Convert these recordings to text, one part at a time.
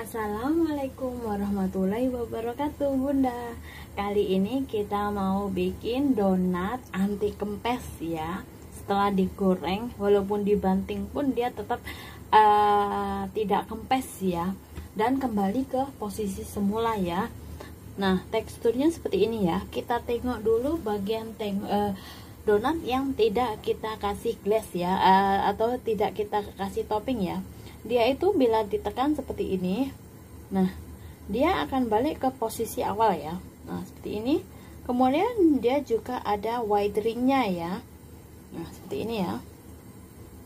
Assalamualaikum warahmatullahi wabarakatuh Bunda. Kali ini kita mau bikin donat anti kempes ya. Setelah digoreng, walaupun dibanting pun dia tetap tidak kempes ya. Dan kembali ke posisi semula ya. Nah, teksturnya seperti ini ya. Kita tengok dulu bagian donat yang tidak kita kasih glaze ya, atau tidak kita kasih topping ya. Dia itu bila ditekan seperti ini, nah dia akan balik ke posisi awal ya. Nah seperti ini. Kemudian dia juga ada white ringnya ya. Nah seperti ini ya.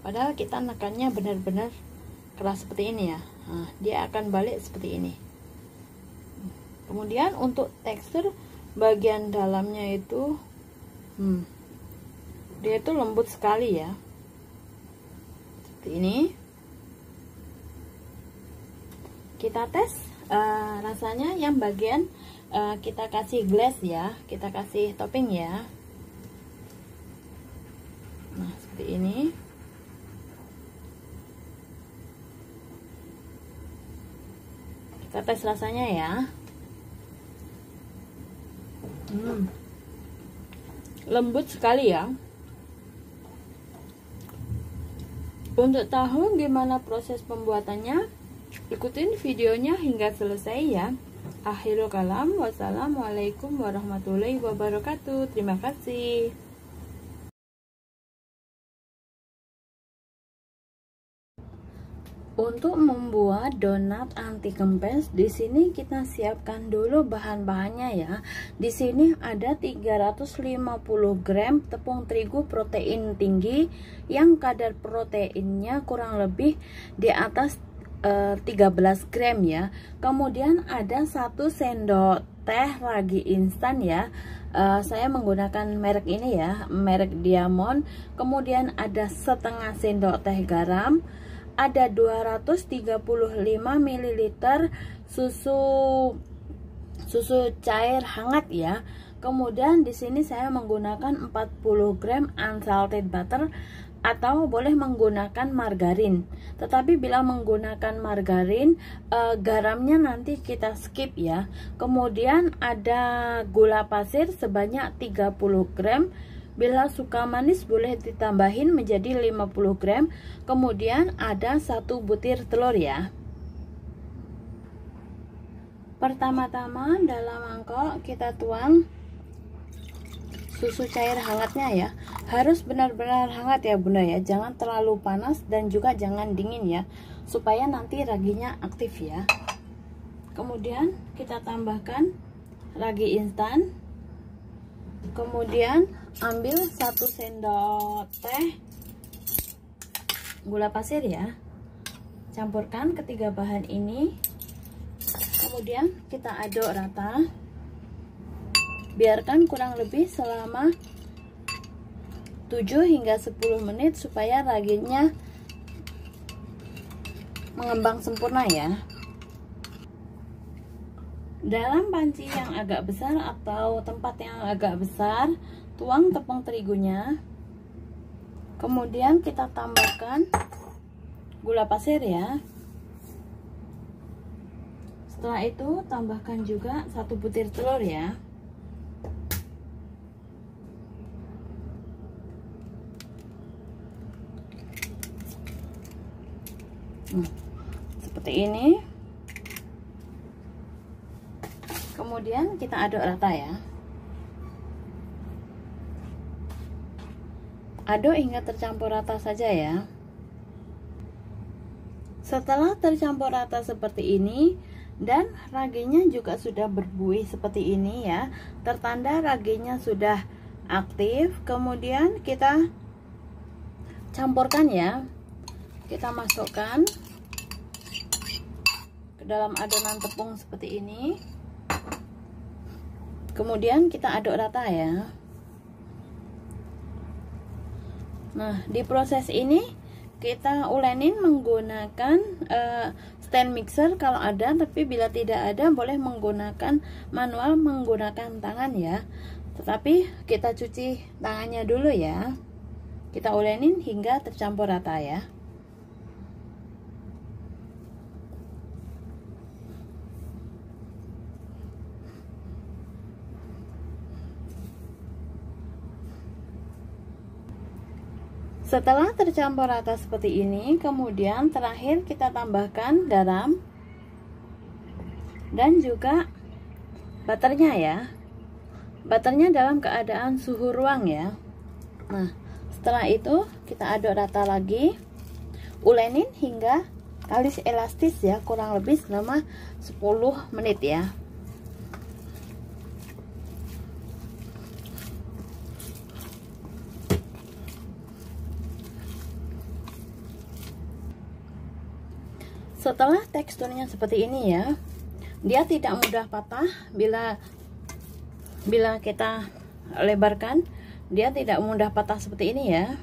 Padahal kita nekannya benar-benar keras seperti ini ya. Nah dia akan balik seperti ini. Kemudian untuk tekstur bagian dalamnya itu dia itu lembut sekali ya, seperti ini. Kita tes rasanya yang bagian kita kasih glaze ya, kita kasih topping ya. Nah seperti ini. Kita tes rasanya ya. Lembut sekali ya. Untuk tahu gimana proses pembuatannya, ikutin videonya hingga selesai ya. Akhirul kalam, wassalamualaikum warahmatullahi wabarakatuh. Terima kasih. Untuk membuat donat anti kempes, di sini kita siapkan dulu bahan-bahannya ya. Di sini ada 350 gram tepung terigu protein tinggi yang kadar proteinnya kurang lebih di atas 13 gram ya. Kemudian ada 1 sendok teh ragi instan ya. Saya menggunakan merek ini ya, merek Diamond. Kemudian ada setengah sendok teh garam, ada 235 ml susu cair hangat ya. Kemudian di sini saya menggunakan 40 gram unsalted butter atau boleh menggunakan margarin. Tetapi bila menggunakan margarin, garamnya nanti kita skip ya. Kemudian ada gula pasir sebanyak 30 gram. Bila suka manis boleh ditambahin menjadi 50 gram. Kemudian ada 1 butir telur ya. Pertama-tama dalam mangkok kita tuang susu cair hangatnya ya. Harus benar-benar hangat ya Bunda ya. Jangan terlalu panas dan juga jangan dingin ya, supaya nanti raginya aktif ya. Kemudian kita tambahkan ragi instan. Kemudian ambil 1 sendok teh gula pasir ya. Campurkan ketiga bahan ini. Kemudian kita aduk rata. Biarkan kurang lebih selama 7 hingga 10 menit supaya raginya mengembang sempurna ya. Dalam panci yang agak besar atau tempat yang agak besar, tuang tepung terigunya. Kemudian kita tambahkan gula pasir ya. Setelah itu tambahkan juga 1 butir telur ya. Seperti ini. Kemudian kita aduk rata ya. Aduk hingga tercampur rata saja ya. Setelah tercampur rata seperti ini dan raginya juga sudah berbuih seperti ini ya, tertanda raginya sudah aktif, kemudian kita campurkan ya. Kita masukkan ke dalam adonan tepung seperti ini. Kemudian kita aduk rata ya. Nah, di proses ini kita ulenin menggunakan stand mixer kalau ada, tapi bila tidak ada boleh menggunakan manual menggunakan tangan ya. Tetapi kita cuci tangannya dulu ya. Kita ulenin hingga tercampur rata ya. Setelah tercampur rata seperti ini, kemudian terakhir kita tambahkan garam dan juga butternya ya. Butternya dalam keadaan suhu ruang ya. Nah, setelah itu kita aduk rata lagi, ulenin hingga kalis elastis ya, kurang lebih selama 10 menit ya. Setelah teksturnya seperti ini ya, dia tidak mudah patah bila kita lebarkan, dia tidak mudah patah seperti ini ya.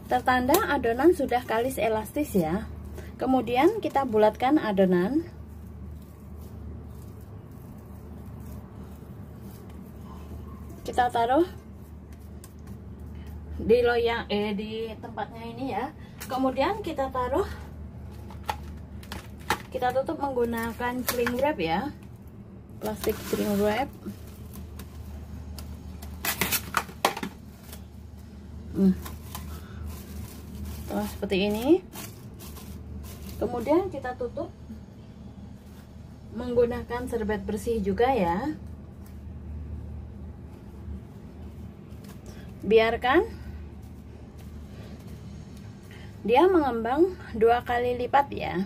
Tertanda adonan sudah kalis elastis ya. Kemudian kita bulatkan adonan. Kita taruh di loyang di tempatnya ini ya. Kemudian kita tutup menggunakan cling wrap ya, plastik cling wrap. Seperti ini. Kemudian kita tutup menggunakan serbet bersih juga ya. Biarkan dia mengembang 2 kali lipat ya.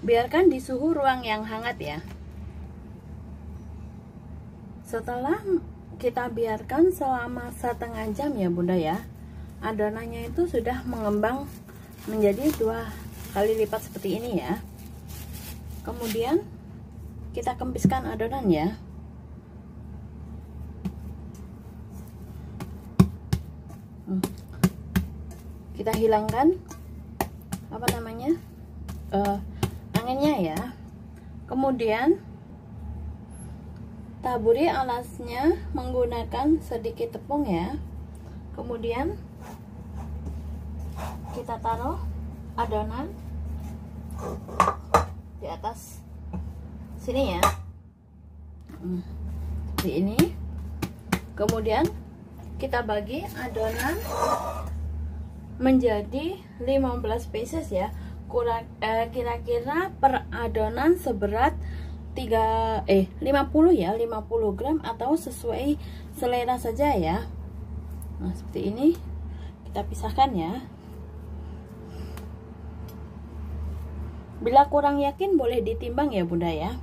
Biarkan di suhu ruang yang hangat ya. Setelah kita biarkan selama 1/2 jam ya Bunda ya, adonannya itu sudah mengembang menjadi 2 kali lipat seperti ini ya. Kemudian kita kempiskan adonan ya. Kita hilangkan anginnya ya. Kemudian taburi alasnya menggunakan sedikit tepung ya. Kemudian kita taruh adonan di atas sini ya, seperti ini. Kemudian kita bagi adonan menjadi 15 pieces ya. Kira-kira per adonan seberat 50 ya, 50 gram atau sesuai selera saja ya. Nah, seperti ini kita pisahkan ya. Bila kurang yakin boleh ditimbang ya Bunda ya.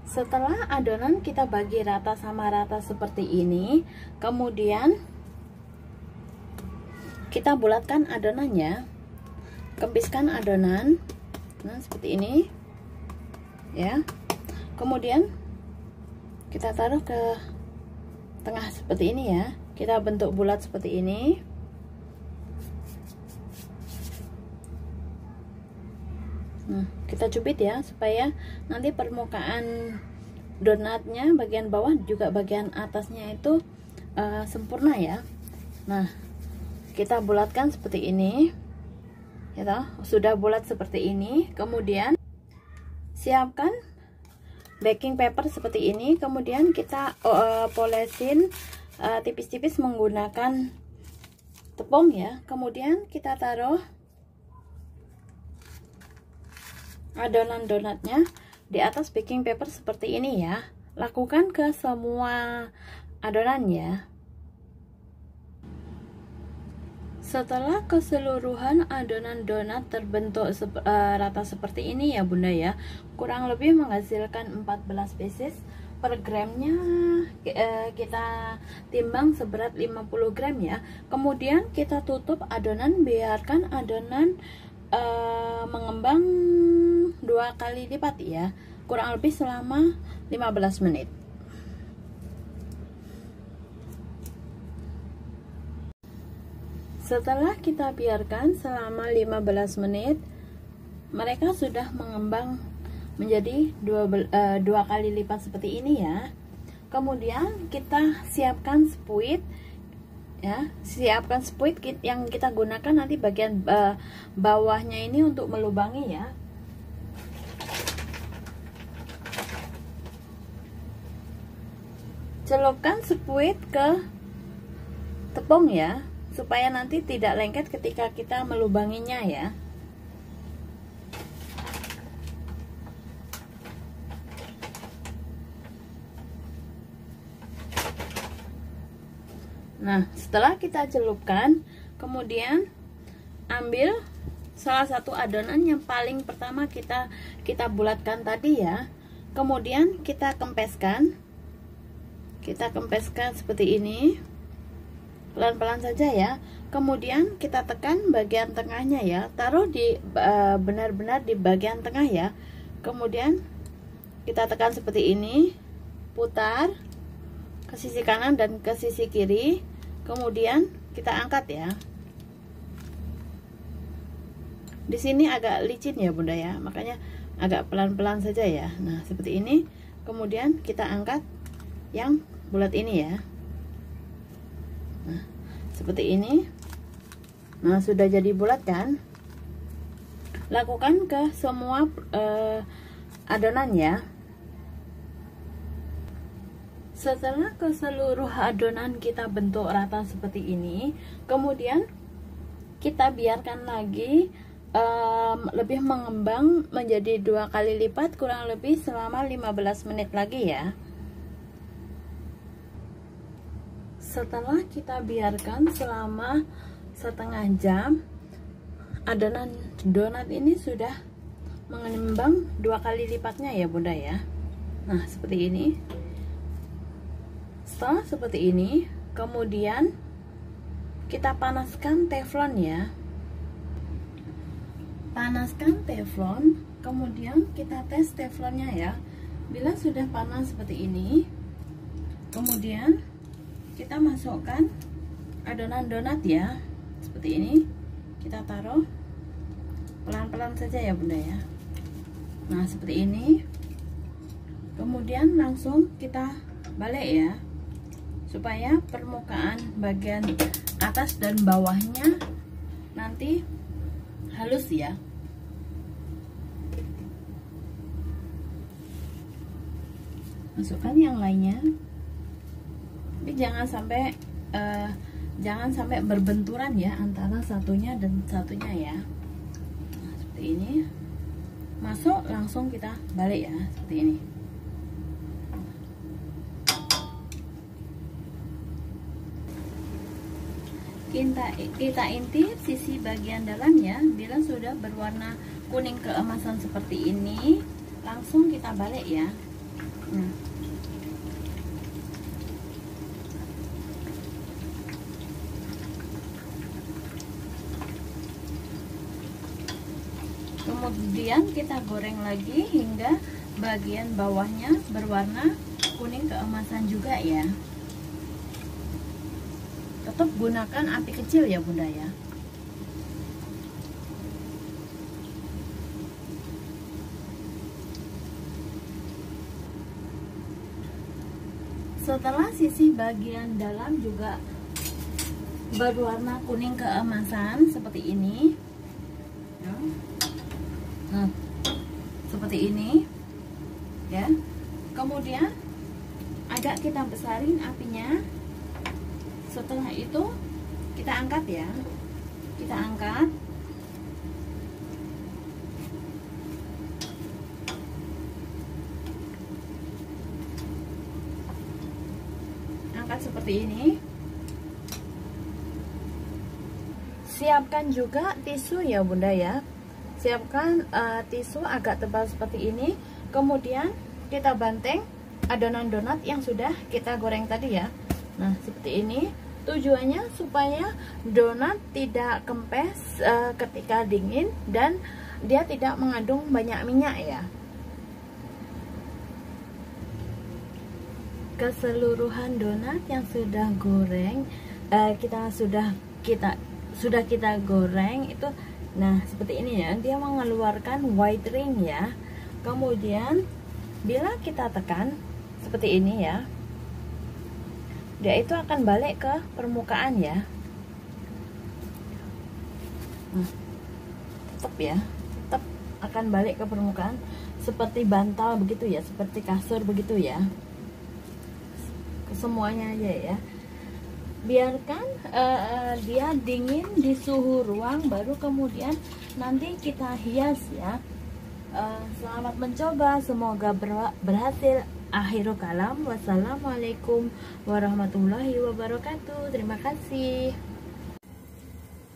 Setelah adonan kita bagi rata sama rata seperti ini, kemudian kita bulatkan adonannya, kempiskan adonan, nah seperti ini ya. Kemudian kita taruh ke tengah seperti ini ya. Kita bentuk bulat seperti ini. Nah, kita cubit ya supaya nanti permukaan donatnya bagian bawah juga bagian atasnya itu sempurna ya. Nah, kita bulatkan seperti ini ya, sudah bulat seperti ini. Kemudian siapkan baking paper seperti ini. Kemudian kita polesin tipis-tipis menggunakan tepung ya. Kemudian kita taruh adonan donatnya di atas baking paper seperti ini ya. Lakukan ke semua adonan ya. Setelah keseluruhan adonan donat terbentuk rata seperti ini ya Bunda ya, kurang lebih menghasilkan 14 pieces. Per gramnya kita timbang seberat 50 gram ya. Kemudian kita tutup adonan, biarkan adonan mengembang 2 kali lipat ya, kurang lebih selama 15 menit. Setelah kita biarkan selama 15 menit, mereka sudah mengembang menjadi 2 kali lipat seperti ini ya. Kemudian kita siapkan spuit ya. Siapkan spuit yang kita gunakan nanti bagian bawahnya ini untuk melubangi ya. celupkan squid ke tepung ya, supaya nanti tidak lengket ketika kita melubanginya ya. Nah, setelah kita celupkan, kemudian ambil salah satu adonan yang paling pertama kita bulatkan tadi ya. Kemudian kita kempeskan. Kita kempeskan seperti ini. Pelan-pelan saja ya. Kemudian kita tekan bagian tengahnya ya. Taruh di benar-benar di bagian tengah ya. Kemudian kita tekan seperti ini. Putar ke sisi kanan dan ke sisi kiri. Kemudian kita angkat ya. Di sini agak licin ya Bunda ya, makanya agak pelan-pelan saja ya. Nah, seperti ini. Kemudian kita angkat yang bulat ini ya. Nah, seperti ini. Nah, sudah jadi bulat kan? Lakukan ke semua adonan ya. Setelah ke seluruh adonan kita bentuk rata seperti ini, kemudian kita biarkan lagi lebih mengembang menjadi 2 kali lipat kurang lebih selama 15 menit lagi ya. Setelah kita biarkan selama setengah jam, adonan donat ini sudah mengembang 2 kali lipatnya ya Bunda ya. Nah, seperti ini. Setelah seperti ini, kemudian kita panaskan teflon ya. Panaskan teflon, kemudian kita tes teflonnya ya. Bila sudah panas seperti ini, kemudian kita masukkan adonan donat ya, seperti ini. Kita taruh pelan-pelan saja ya Bunda ya. Nah, seperti ini. Kemudian langsung kita balik ya, supaya permukaan bagian atas dan bawahnya nanti halus ya. Masukkan yang lainnya, tapi jangan sampai berbenturan ya antara satunya dan satunya ya. Nah, seperti ini. Masuk, langsung kita balik ya, seperti ini. Kita intip sisi bagian dalam ya. Bila sudah berwarna kuning keemasan seperti ini, langsung kita balik ya. Nah, kemudian kita goreng lagi hingga bagian bawahnya berwarna kuning keemasan juga ya. Tetap gunakan api kecil ya Bunda ya. Setelah sisi bagian dalam juga berwarna kuning keemasan seperti ini, nah, seperti ini ya. Kemudian agak kita besarin apinya. Setelah itu kita angkat ya. Kita angkat. Angkat seperti ini. Siapkan juga tisu ya Bunda ya. Siapkan tisu agak tebal seperti ini. Kemudian kita banting adonan donat yang sudah kita goreng tadi ya. Nah, seperti ini. Tujuannya supaya donat tidak kempes ketika dingin dan dia tidak mengandung banyak minyak ya. Keseluruhan donat yang sudah goreng kita goreng itu, nah seperti ini ya, dia mengeluarkan white ring ya. Kemudian bila kita tekan seperti ini ya, dia itu akan balik ke permukaan ya. Nah, tetap akan balik ke permukaan seperti bantal begitu ya, seperti kasur begitu ya. semuanya aja ya. Biarkan dia dingin di suhu ruang, baru kemudian nanti kita hias ya. Selamat mencoba, semoga berhasil. Akhirul kalam, wassalamualaikum warahmatullahi wabarakatuh. Terima kasih.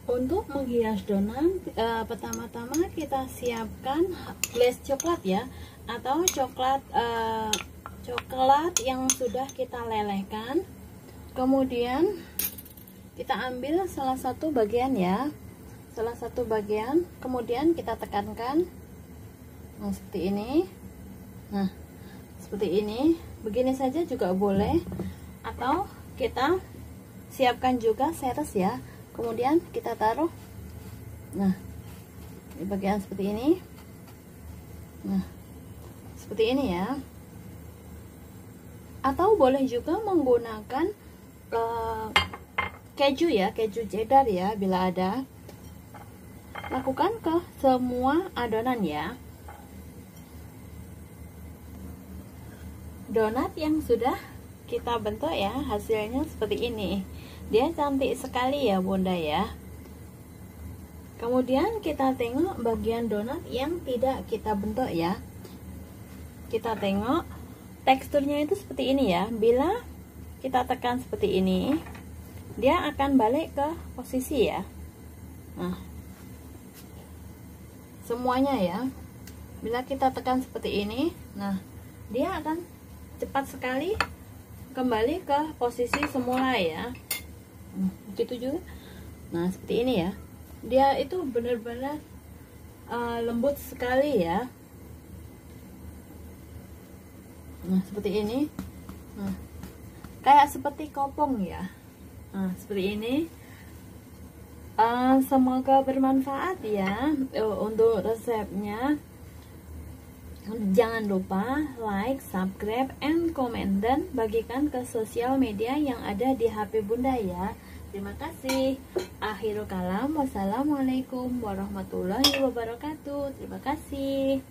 Untuk menghias donat, pertama-tama kita siapkan glaze coklat ya, atau coklat yang sudah kita lelehkan. Kemudian kita ambil salah satu bagian ya, kemudian kita tekankan. Nah, seperti ini. Nah, seperti ini. Begini saja juga boleh, atau kita siapkan juga seres ya, kemudian kita taruh. Nah, di bagian seperti ini. Nah, seperti ini ya. Atau boleh juga menggunakan keju ya, keju cheddar ya, bila ada. Lakukan ke semua adonan ya. Donat yang sudah kita bentuk ya, hasilnya seperti ini. Dia cantik sekali ya Bunda ya. Kemudian kita tengok bagian donat yang tidak kita bentuk ya. Kita tengok teksturnya itu seperti ini ya. Bila kita tekan seperti ini, dia akan balik ke posisi ya. Nah, semuanya ya. Bila kita tekan seperti ini, nah, dia akan cepat sekali kembali ke posisi semula ya. Begitu juga. Nah, seperti ini ya. Dia itu benar-benar lembut sekali ya. Nah, seperti ini. Nah, kayak seperti kopong ya. Nah, seperti ini. Semoga bermanfaat ya untuk resepnya. Jangan lupa like, subscribe, and comment, dan bagikan ke sosial media yang ada di HP Bunda ya. Terima kasih. Akhirul kalam, wassalamualaikum warahmatullahi wabarakatuh. Terima kasih.